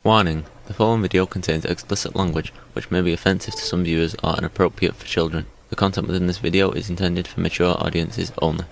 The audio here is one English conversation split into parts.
Warning: the following video contains explicit language which may be offensive to some viewers or inappropriate for children. The content within this video is intended for mature audiences only.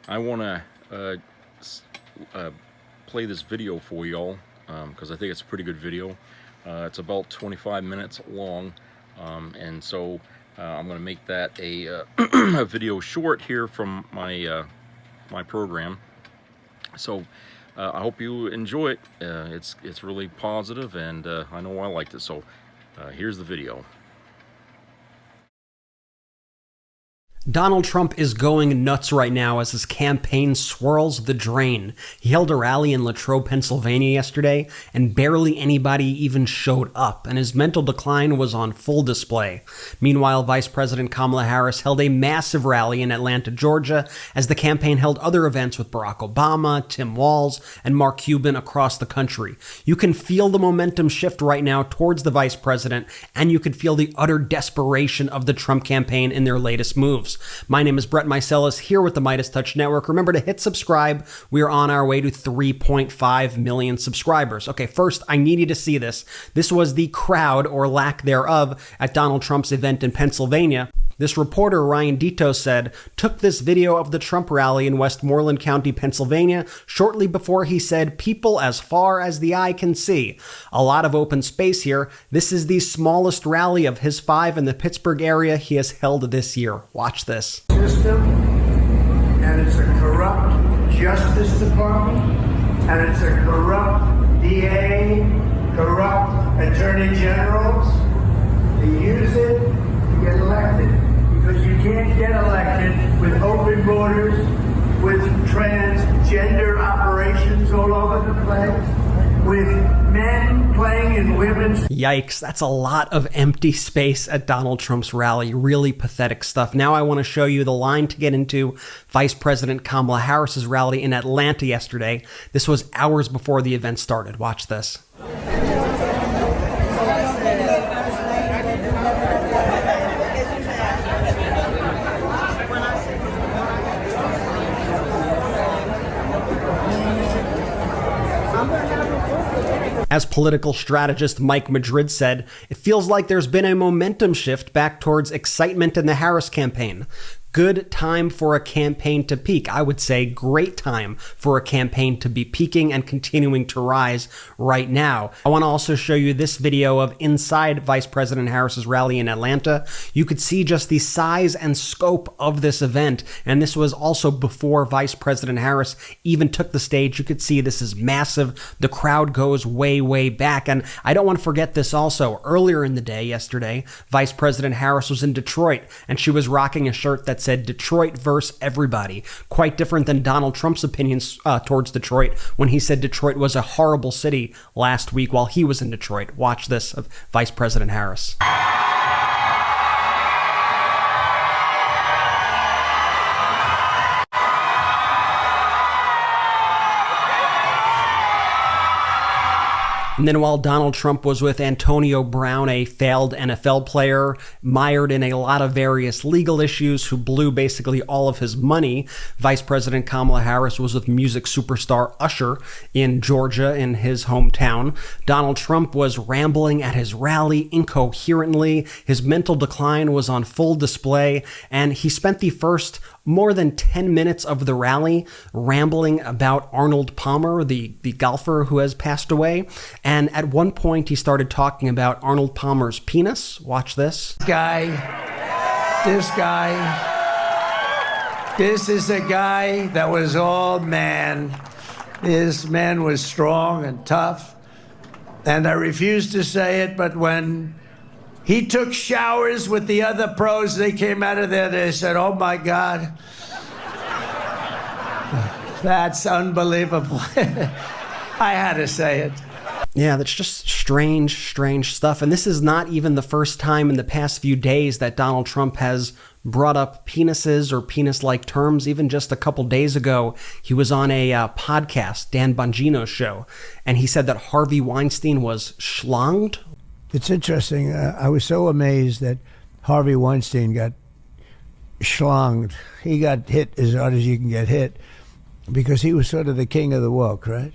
I want to play this video for y'all because I think it's a pretty good video. It's about 25 minutes long, and so I'm going to make that a, a video short here from my my program. So I hope you enjoy it. It's really positive, and I know I liked it. So here's the video. Donald Trump is going nuts right now as his campaign swirls the drain. He held a rally in Latrobe, Pennsylvania yesterday, and barely anybody even showed up, and his mental decline was on full display. Meanwhile, Vice President Kamala Harris held a massive rally in Atlanta, Georgia, as the campaign held other events with Barack Obama, Tim Walz, and Mark Cuban across the country. You can feel the momentum shift right now towards the vice president, and you can feel the utter desperation of the Trump campaign in their latest moves. My name is Brett Meiselas, here with the Midas Touch Network. Remember to hit subscribe. We are on our way to 3.5 million subscribers. Okay, first, I need you to see this. This was the crowd, or lack thereof, at Donald Trump's event in Pennsylvania. This reporter, Ryan Dito, said, took this video of the Trump rally in Westmoreland County, Pennsylvania, shortly before he said, "People as far as the eye can see." A lot of open space here. This is the smallest rally of his 5 in the Pittsburgh area he has held this year. Watch this. System, and it's a corrupt Justice Department, and it's a corrupt DA, corrupt Attorney Generals. They use it to get elected. Because you can't get elected with open borders, with transgender operations all over the place, with men playing in women's... Yikes, that's a lot of empty space at Donald Trump's rally. Really pathetic stuff. Now I want to show you the line to get into Vice President Kamala Harris's rally in Atlanta yesterday. This was hours before the event started. Watch this. As political strategist Mike Madrid said, it feels like there's been a momentum shift back towards excitement in the Harris campaign. Good time for a campaign to peak. I would say great time for a campaign to be peaking and continuing to rise right now. I want to also show you this video of inside Vice President Harris's rally in Atlanta. You could see just the size and scope of this event, and this was also before Vice President Harris even took the stage. You could see this is massive. The crowd goes way, way back, and I don't want to forget this also. Earlier in the day, yesterday, Vice President Harris was in Detroit, and she was rocking a shirt that said Detroit versus everybody. Quite different than Donald Trump's opinions towards Detroit when he said Detroit was a horrible city last week while he was in Detroit. Watch this of Vice President Harris. And then while Donald Trump was with Antonio Brown, a failed NFL player, mired in a lot of various legal issues, who blew basically all of his money, Vice President Kamala Harris was with music superstar Usher in Georgia, in his hometown. Donald Trump was rambling at his rally incoherently. His mental decline was on full display, and he spent the first more than 10 minutes of the rally rambling about Arnold Palmer, the golfer who has passed away. And at one point, he started talking about Arnold Palmer's penis. Watch this. This guy, this is a guy that was all man. This man was strong and tough. And I refuse to say it, but when he took showers with the other pros, they came out of there, they said, "Oh my God, that's unbelievable." I had to say it. Yeah, that's just strange stuff. And this is not even the first time in the past few days that Donald Trump has brought up penises or penis-like terms. Even just a couple days ago, he was on a podcast, Dan Bongino's show, and he said that Harvey Weinstein was schlonged. It's interesting. I was so amazed that Harvey Weinstein got schlonged. He got hit as hard as you can get hit because he was sort of the king of the woke, right?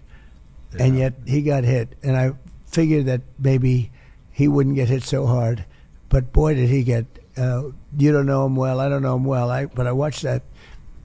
Yeah. And yet he got hit. And I figured that maybe he wouldn't get hit so hard. But boy, did he get... you don't know him well. I don't know him well. But I watched that,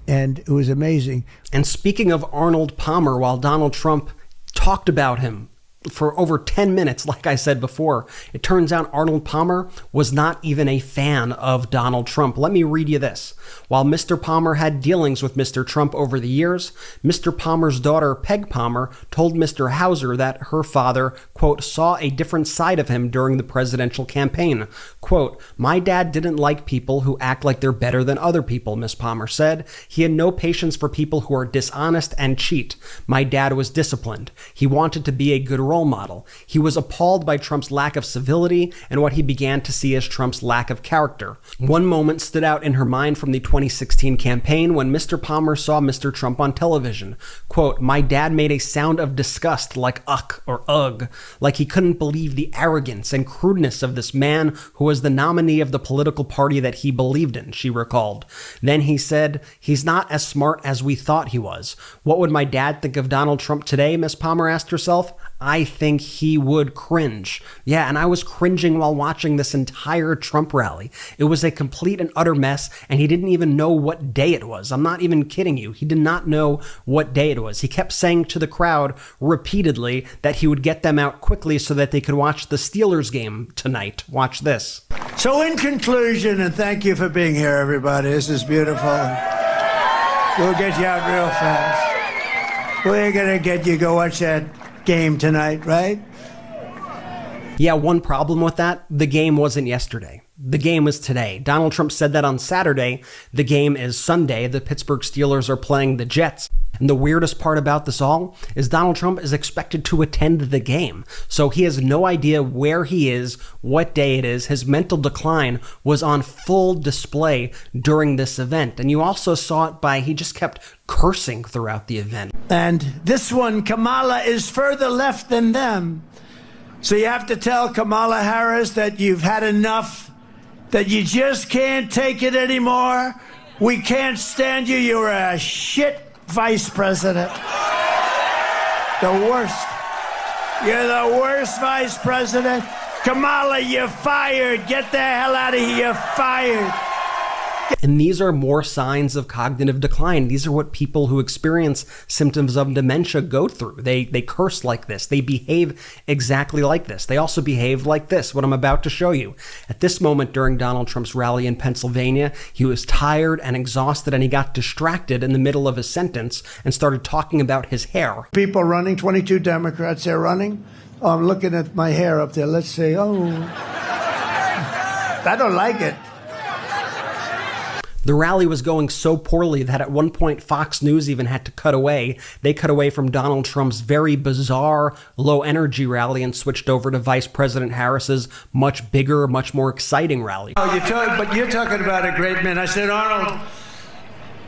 and it was amazing. And speaking of Arnold Palmer, while Donald Trump talked about him for over 10 minutes, like I said before, it turns out Arnold Palmer was not even a fan of Donald Trump. Let me read you this. While Mr. Palmer had dealings with Mr. Trump over the years, Mr. Palmer's daughter, Peg Palmer, told Mr. Hauser that her father, quote, saw a different side of him during the presidential campaign. Quote, my dad didn't like people who act like they're better than other people, Miss Palmer said. He had no patience for people who are dishonest and cheat. My dad was disciplined. He wanted to be a good role model. He was appalled by Trump's lack of civility and what he began to see as Trump's lack of character. One moment stood out in her mind from the 2016 campaign when Mr. Palmer saw Mr. Trump on television. Quote, my dad made a sound of disgust like uck or ugh, like he couldn't believe the arrogance and crudeness of this man who was the nominee of the political party that he believed in, she recalled. Then he said, he's not as smart as we thought he was. What would my dad think of Donald Trump today, Miss Palmer asked herself. I think he would cringe. Yeah, and I was cringing while watching this entire Trump rally. It was a complete and utter mess, and he didn't even know what day it was. I'm not even kidding you. He did not know what day it was. He kept saying to the crowd repeatedly that he would get them out quickly so that they could watch the Steelers game tonight. Watch this. So in conclusion, and thank you for being here, everybody. This is beautiful. We'll get you out real fast. We're going to get you go watch that game tonight, right? Yeah, one problem with that, the game wasn't yesterday. The game was today. Donald Trump said that on Saturday. The game is Sunday. The Pittsburgh Steelers are playing the Jets. And the weirdest part about this all is Donald Trump is expected to attend the game. So he has no idea where he is, what day it is. His mental decline was on full display during this event. And you also saw it by, he just kept cursing throughout the event. And this one, Kamala is further left than them. So you have to tell Kamala Harris that you've had enough, that you just can't take it anymore. We can't stand you. You're a shit vice president. The worst. You're the worst vice president. Kamala, you're fired. Get the hell out of here. You're fired. And these are more signs of cognitive decline. These are what people who experience symptoms of dementia go through. They curse like this. They behave exactly like this. They also behave like this, what I'm about to show you. At this moment during Donald Trump's rally in Pennsylvania, he was tired and exhausted, and he got distracted in the middle of his sentence and started talking about his hair. People running, 22 Democrats, they're running. Oh, I'm looking at my hair up there. Let's see. Oh, I don't like it. The rally was going so poorly that at one point Fox News even had to cut away. They cut away from Donald Trump's very bizarre, low-energy rally and switched over to Vice President Harris's much bigger, much more exciting rally. Oh, but you're talking about a great man. I said, Arnold.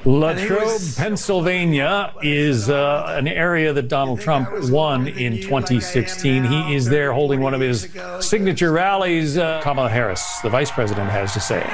Latrobe, Pennsylvania is an area that Donald Trump won in 2016. He is there holding one of his signature rallies. Kamala Harris, the vice president, has to say.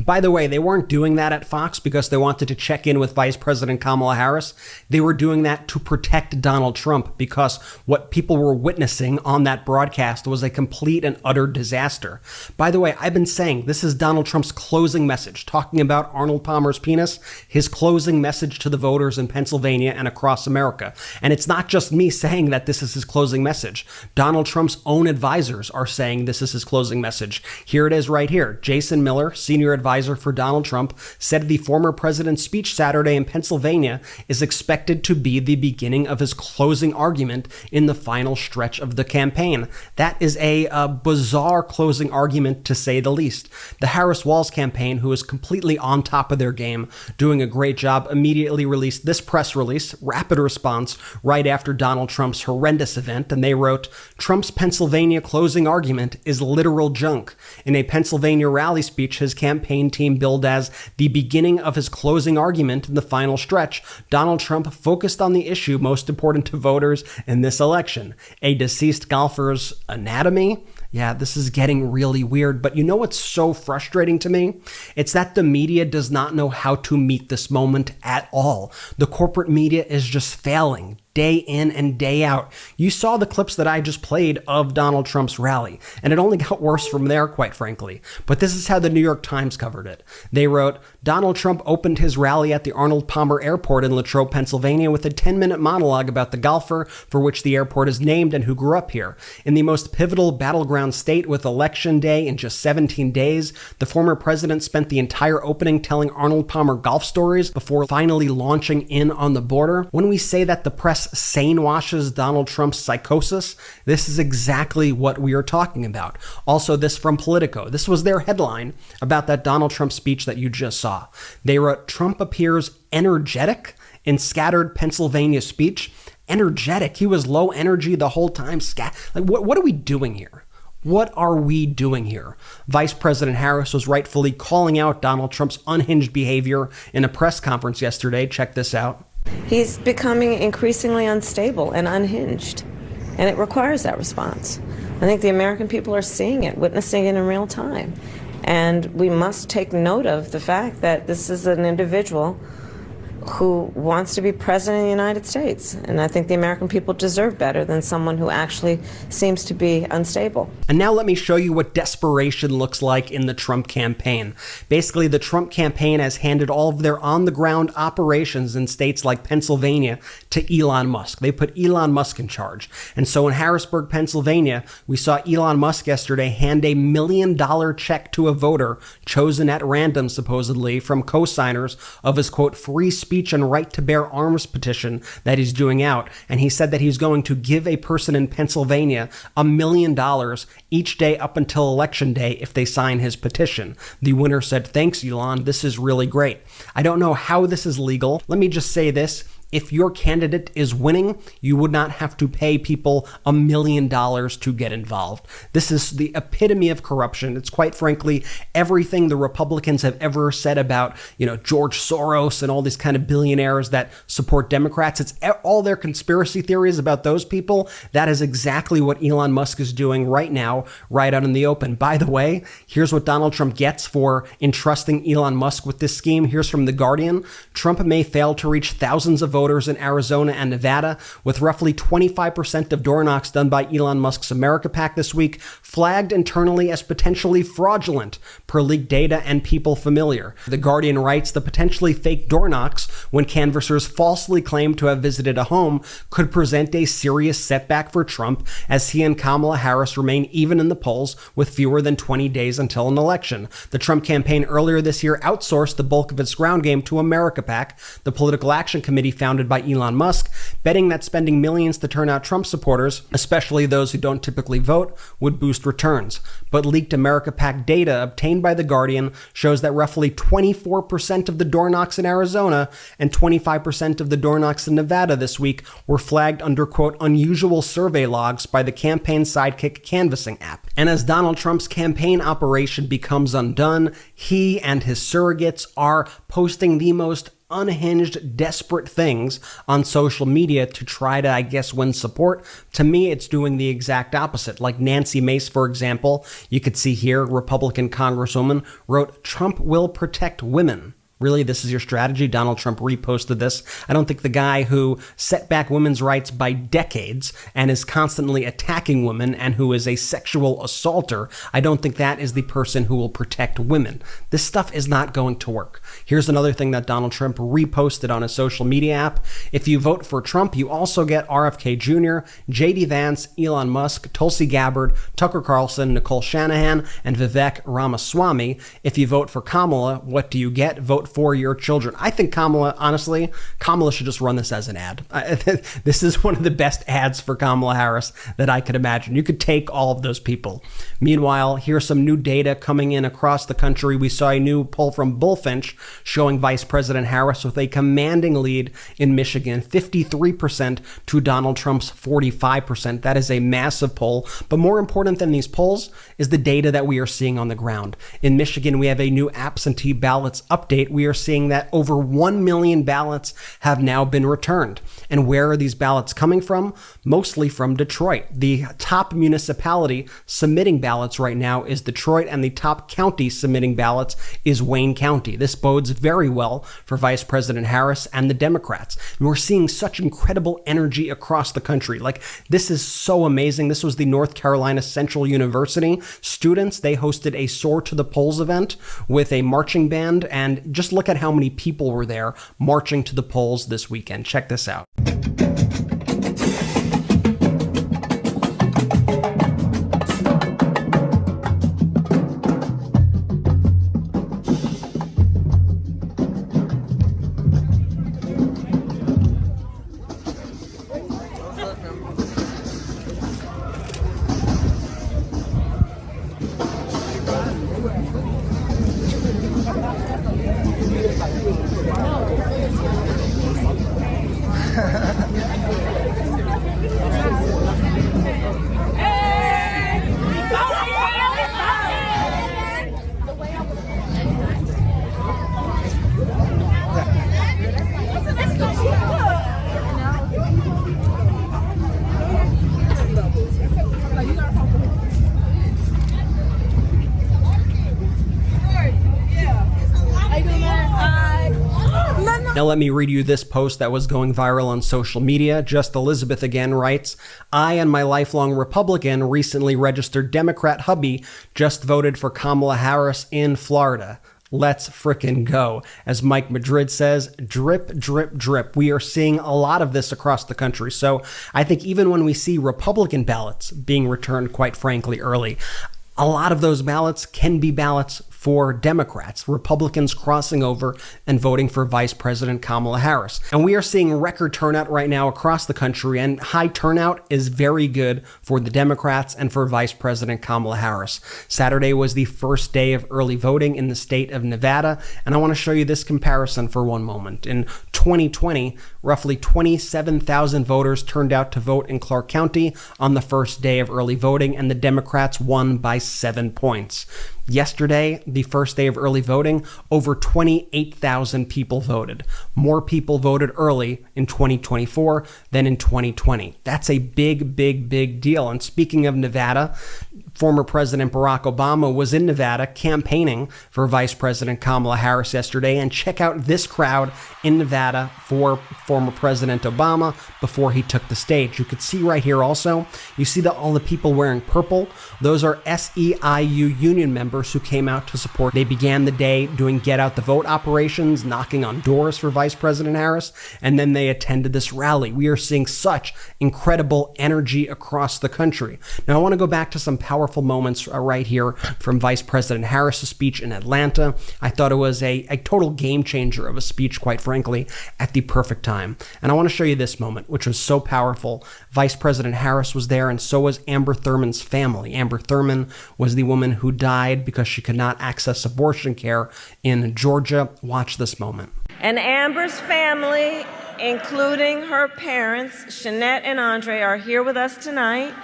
By the way, they weren't doing that at Fox because they wanted to check in with Vice President Kamala Harris. They were doing that to protect Donald Trump because what people were witnessing on that broadcast was a complete and utter disaster. By the way, I've been saying this is Donald Trump's closing message, talking about Arnold Palmer's penis, his closing message to the voters in Pennsylvania and across America. And it's not just me saying that this is his closing message. Donald Trump's own advisors are saying this is his closing message. Here it is right here. Jason Miller, senior advisor for Donald Trump, said the former president's speech Saturday in Pennsylvania is expected to be the beginning of his closing argument in the final stretch of the campaign. That is a bizarre closing argument, to say the least. The Harris-Walz campaign, who is completely on top of their game, doing a great job, immediately released this press release, rapid response, right after Donald Trump's horrendous event, and they wrote, "Trump's Pennsylvania closing argument is literal junk." In a Pennsylvania rally speech, his campaign team billed as the beginning of his closing argument in the final stretch, Donald Trump focused on the issue most important to voters in this election, a deceased golfer's anatomy. Yeah, this is getting really weird, but you know what's so frustrating to me? It's that the media does not know how to meet this moment at all. The corporate media is just failing day in and day out. You saw the clips that I just played of Donald Trump's rally, and it only got worse from there, quite frankly. But this is how the New York Times covered it. They wrote, Donald Trump opened his rally at the Arnold Palmer Airport in Latrobe, Pennsylvania, with a 10-minute monologue about the golfer for which the airport is named and who grew up here. In the most pivotal battleground state with Election Day in just 17 days, the former president spent the entire opening telling Arnold Palmer golf stories before finally launching in on the border. When we say that the press sane washes Donald Trump's psychosis, this is exactly what we are talking about. Also, this from Politico. This was their headline about that Donald Trump speech that you just saw. They wrote, Trump appears energetic in scattered Pennsylvania speech. Energetic. He was low energy the whole time. What are we doing here? What are we doing here? Vice President Harris was rightfully calling out Donald Trump's unhinged behavior in a press conference yesterday. Check this out. He's becoming increasingly unstable and unhinged, and it requires that response. I think the American people are seeing it, witnessing it in real time, and we must take note of the fact that this is an individual who wants to be president of the United States. And I think the American people deserve better than someone who actually seems to be unstable. And now let me show you what desperation looks like in the Trump campaign. Basically, the Trump campaign has handed all of their on-the-ground operations in states like Pennsylvania to Elon Musk. They put Elon Musk in charge. And so in Harrisburg, Pennsylvania, we saw Elon Musk yesterday hand a $1 million check to a voter chosen at random, supposedly, from co-signers of his, quote, free speech and right to bear arms petition that he's doing out. And he said that he's going to give a person in Pennsylvania $1 million each day up until Election Day if they sign his petition. The winner said, thanks, Elon. This is really great. I don't know how this is legal. Let me just say this. If your candidate is winning, you would not have to pay people $1 million to get involved. This is the epitome of corruption. It's quite frankly everything the Republicans have ever said about, George Soros and all these kind of billionaires that support Democrats. It's all their conspiracy theories about those people. That is exactly what Elon Musk is doing right now, right out in the open. By the way, here's what Donald Trump gets for entrusting Elon Musk with this scheme. Here's from The Guardian. Trump may fail to reach thousands of voters in Arizona and Nevada, with roughly 25% of door knocks done by Elon Musk's America PAC this week flagged internally as potentially fraudulent per leaked data and people familiar. The Guardian writes the potentially fake door knocks, when canvassers falsely claim to have visited a home, could present a serious setback for Trump as he and Kamala Harris remain even in the polls with fewer than 20 days until an election. The Trump campaign earlier this year outsourced the bulk of its ground game to America PAC, the political action committee founded by Elon Musk, betting that spending millions to turn out Trump supporters, especially those who don't typically vote, would boost returns. But leaked America PAC data obtained by The Guardian shows that roughly 24% of the door knocks in Arizona and 25% of the door knocks in Nevada this week were flagged under, quote, unusual survey logs by the campaign sidekick canvassing app. And as Donald Trump's campaign operation becomes undone, he and his surrogates are posting the most unhinged, desperate things on social media to try to, I guess, win support. To me, it's doing the exact opposite. Like Nancy Mace, for example, you could see here, Republican Congresswoman wrote, "Trump will protect women." Really, this is your strategy? Donald Trump reposted this. I don't think the guy who set back women's rights by decades and is constantly attacking women and who is a sexual assaulter, I don't think that is the person who will protect women. This stuff is not going to work. Here's another thing that Donald Trump reposted on his social media app. If you vote for Trump, you also get RFK Jr., JD Vance, Elon Musk, Tulsi Gabbard, Tucker Carlson, Nicole Shanahan, and Vivek Ramaswamy. If you vote for Kamala, what do you get? Vote for your children. I think Kamala should just run this as an ad. This is one of the best ads for Kamala Harris that I could imagine. You could take all of those people. Meanwhile, here's some new data coming in across the country. We saw a new poll from Bullfinch showing Vice President Harris with a commanding lead in Michigan, 53% to Donald Trump's 45%. That is a massive poll. But more important than these polls is the data that we are seeing on the ground. In Michigan, we have a new absentee ballots update. We are seeing that over 1 million ballots have now been returned. And where are these ballots coming from? Mostly from Detroit. The top municipality submitting ballots right now is Detroit, and the top county submitting ballots is Wayne County. This bodes very well for Vice President Harris and the Democrats. And we're seeing such incredible energy across the country. Like, this is so amazing. This was the North Carolina Central University students. They hosted a Soar to the Polls event with a marching band, and just look at how many people were there marching to the polls this weekend. Check this out. Now let me read you this post that was going viral on social media. Just Elizabeth again writes, "I and my lifelong Republican recently registered Democrat hubby just voted for Kamala Harris in Florida. Let's frickin' go." As Mike Madrid says, drip, drip, drip. We are seeing a lot of this across the country. So I think even when we see Republican ballots being returned, quite frankly, early, a lot of those ballots can be ballots for Democrats, Republicans crossing over and voting for Vice President Kamala Harris. And we are seeing record turnout right now across the country, and high turnout is very good for the Democrats and for Vice President Kamala Harris. Saturday was the first day of early voting in the state of Nevada, and I want to show you this comparison for one moment. In 2020, roughly 27,000 voters turned out to vote in Clark County on the first day of early voting, and the Democrats won by 7 points. Yesterday, the first day of early voting, over 28,000 people voted. More people voted early in 2024 than in 2020. That's a big, big, big deal. And speaking of Nevada, former President Barack Obama was in Nevada campaigning for Vice President Kamala Harris yesterday. And check out this crowd in Nevada for former President Obama before he took the stage. You could see right here also, you see all the people wearing purple. Those are SEIU union members who came out to support. They began the day doing get out the vote operations, knocking on doors for Vice President Harris, and then they attended this rally. We are seeing such incredible energy across the country. Now, I want to go back to some powerful moments right here from Vice President Harris's speech in Atlanta. I thought it was a total game changer of a speech, quite frankly, at the perfect time. And I want to show you this moment, which was so powerful. Vice President Harris was there, and so was Amber Thurman's family. Amber Thurman was the woman who died because she could not access abortion care in Georgia. Watch this moment. And Amber's family, including her parents, Shanette and Andre, are here with us tonight.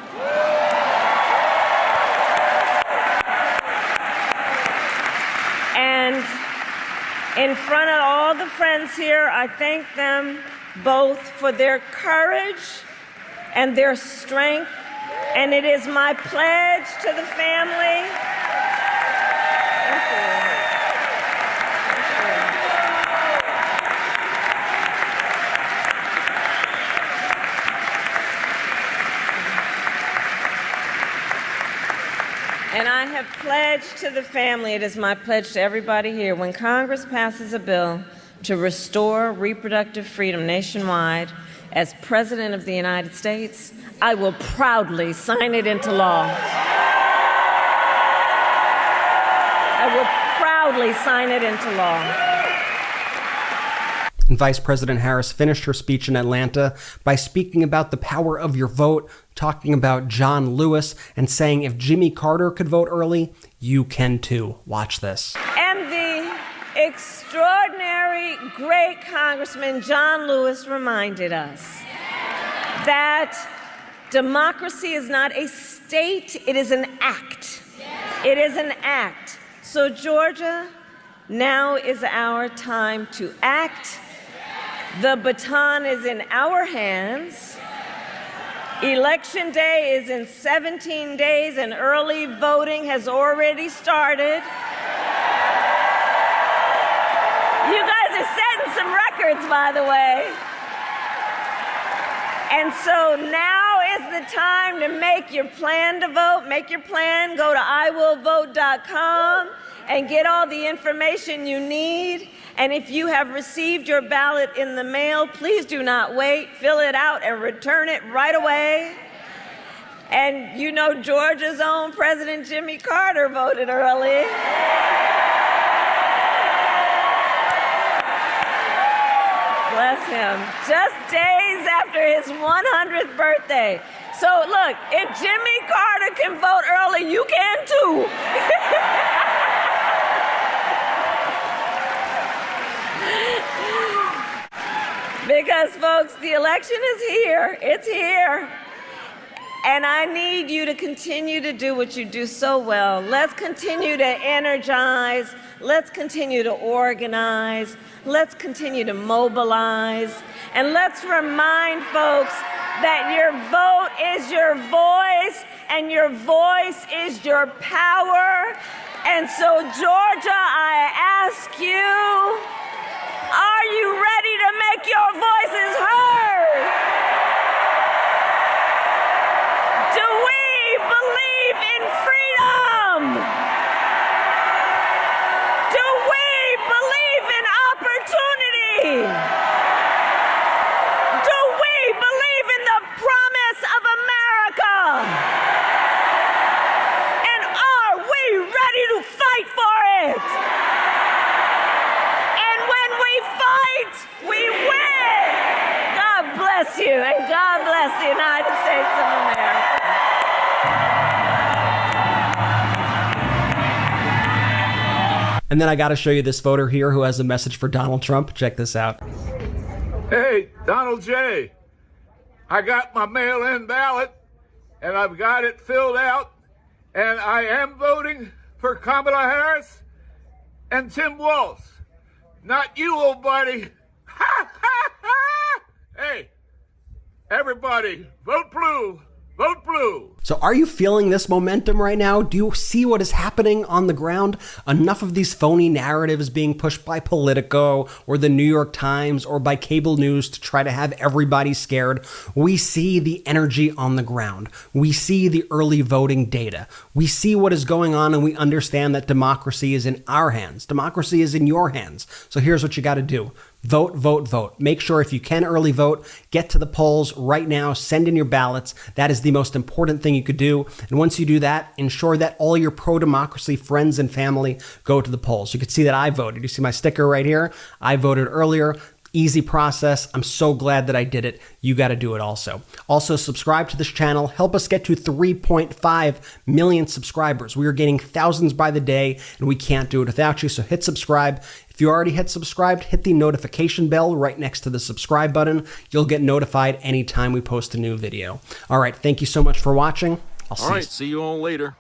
In front of all the friends here, I thank them both for their courage and their strength, and it is my pledge to the family. Thank you. And I have pledged to the family, it is my pledge to everybody here, when Congress passes a bill to restore reproductive freedom nationwide, as President of the United States, I will proudly sign it into law. I will proudly sign it into law. And Vice President Harris finished her speech in Atlanta by speaking about the power of your vote, talking about John Lewis, and saying if Jimmy Carter could vote early, you can too. Watch this. And the extraordinary, great Congressman John Lewis reminded us that democracy is not a state, it is an act. It is an act. So Georgia, now is our time to act. The baton is in our hands. Election day is in 17 days and early voting has already started. You guys are setting some records, by the way. And so now is the time to make your plan to vote. Make your plan. Go to iwillvote.com and get all the information you need. And if you have received your ballot in the mail, please do not wait. Fill it out and return it right away. And you know Georgia's own President Jimmy Carter voted early. Bless him. Just days after his 100th birthday. So look, if Jimmy Carter can vote early, you can too. Because, folks, the election is here. It's here. And I need you to continue to do what you do so well. Let's continue to energize. Let's continue to organize. Let's continue to mobilize. And let's remind folks that your vote is your voice, and your voice is your power. And so, Georgia, I ask you, are you ready to make your voices heard? Do we believe in freedom? Do we believe in opportunity? Do we believe in the promise of America? And are we ready to fight for it? We win! God bless you, and God bless the United States of America. And then I got to show you this voter here who has a message for Donald Trump. Check this out. Hey, Donald J. I got my mail-in ballot, and I've got it filled out, and I am voting for Kamala Harris and Tim Walz. Not you, old buddy. Ha, ha, ha! Hey, everybody, vote blue. Vote blue. So are you feeling this momentum right now? Do you see what is happening on the ground? Enough of these phony narratives being pushed by Politico or the New York Times or by cable news to try to have everybody scared. We see the energy on the ground. We see the early voting data. We see what is going on, and we understand that democracy is in our hands. Democracy is in your hands. So here's what you got to do. Vote, vote, vote. Make sure if you can early vote, get to the polls right now, send in your ballots. That is the most important thing you could do. And once you do that, ensure that all your pro-democracy friends and family go to the polls. You can see that I voted. You see my sticker right here? I voted earlier. Easy process. I'm so glad that I did it. You got to do it also. Also, subscribe to this channel. Help us get to 3.5 million subscribers. We are gaining thousands by the day, and we can't do it without you. So hit subscribe. If you already hit subscribed, hit the notification bell right next to the subscribe button. You'll get notified anytime we post a new video. All right. Thank you so much for watching. All right. See you all later.